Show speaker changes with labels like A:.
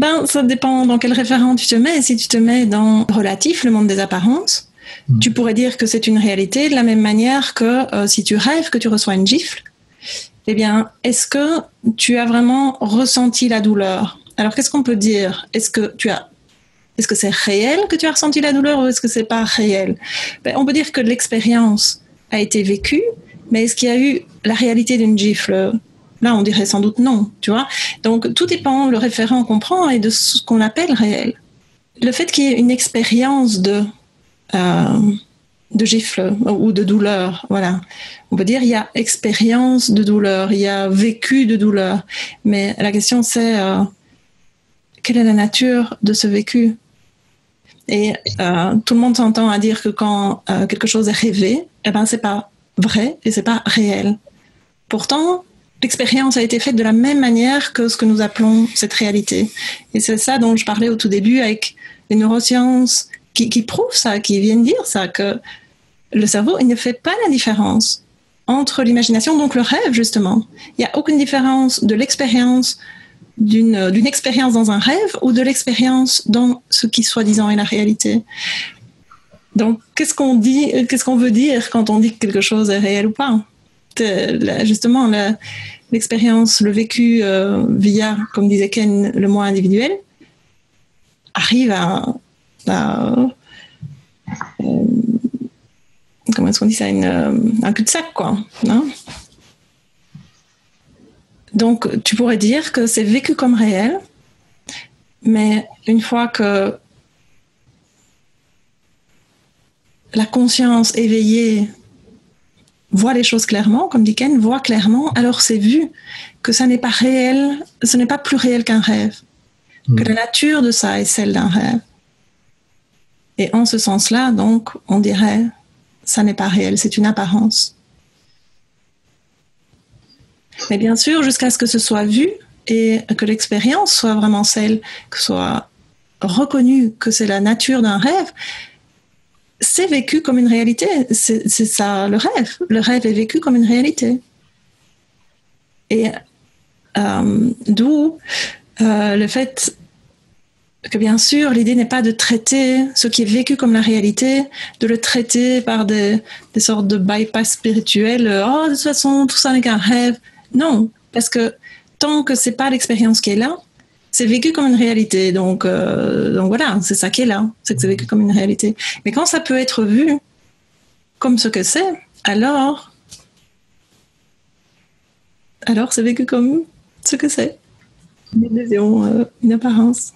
A: Ben, ça dépend dans quel référent tu te mets. Si tu te mets dans relatif, le monde des apparences, tu pourrais dire que c'est une réalité de la même manière que si tu rêves que tu reçois une gifle, eh bien, est-ce que tu as vraiment ressenti la douleur? Alors, qu'est-ce qu'on peut dire? Est-ce que c'est réel que tu as ressenti la douleur ou est-ce que c'est pas réel? Ben, on peut dire que l'expérience a été vécue, mais est-ce qu'il y a eu la réalité d'une gifle? Là, on dirait sans doute non, tu vois. Donc, tout dépend le référent qu'on prend et de ce qu'on appelle réel. Le fait qu'il y ait une expérience de gifle ou de douleur, voilà. On peut dire il y a expérience de douleur, il y a vécu de douleur, mais la question c'est quelle est la nature de ce vécu? Et tout le monde s'entend à dire que quand quelque chose est rêvé, eh ben c'est pas vrai et c'est pas réel. Pourtant, l'expérience a été faite de la même manière que ce que nous appelons cette réalité. Et c'est ça dont je parlais au tout début avec les neurosciences qui prouvent ça, qui viennent dire ça, que le cerveau, il ne fait pas la différence entre l'imagination, donc le rêve justement. Il n'y a aucune différence de l'expérience d'une expérience dans un rêve ou de l'expérience dans ce qui soi-disant est la réalité. Donc, qu'est-ce qu'on veut dire quand on dit que quelque chose est réel ou pas? Justement, l'expérience, le vécu via, comme disait Ken, le moi individuel, arrive à comment est-ce qu'on dit ça, un cul-de-sac, quoi. Non? Donc, tu pourrais dire que c'est vécu comme réel, mais une fois que la conscience éveillée voit les choses clairement, comme dit Ken, voit clairement, alors c'est vu que ça n'est pas réel, ce n'est pas plus réel qu'un rêve, que la nature de ça est celle d'un rêve. Et en ce sens-là, donc, on dirait, ça n'est pas réel, c'est une apparence. Mais bien sûr, jusqu'à ce que ce soit vu et que l'expérience soit vraiment celle, que soit reconnu que c'est la nature d'un rêve, c'est vécu comme une réalité. C'est ça le rêve. Le rêve est vécu comme une réalité. Et d'où le fait que bien sûr, l'idée n'est pas de traiter ce qui est vécu comme la réalité, de le traiter par des sortes de bypass spirituels. Oh, de toute façon, tout ça n'est qu'un rêve. Non, parce que tant que c'est pas l'expérience qui est là, c'est vécu comme une réalité. Donc voilà, c'est ça qui est là, c'est que c'est vécu comme une réalité. Mais quand ça peut être vu comme ce que c'est, alors c'est vécu comme ce que c'est. Une illusion, une apparence.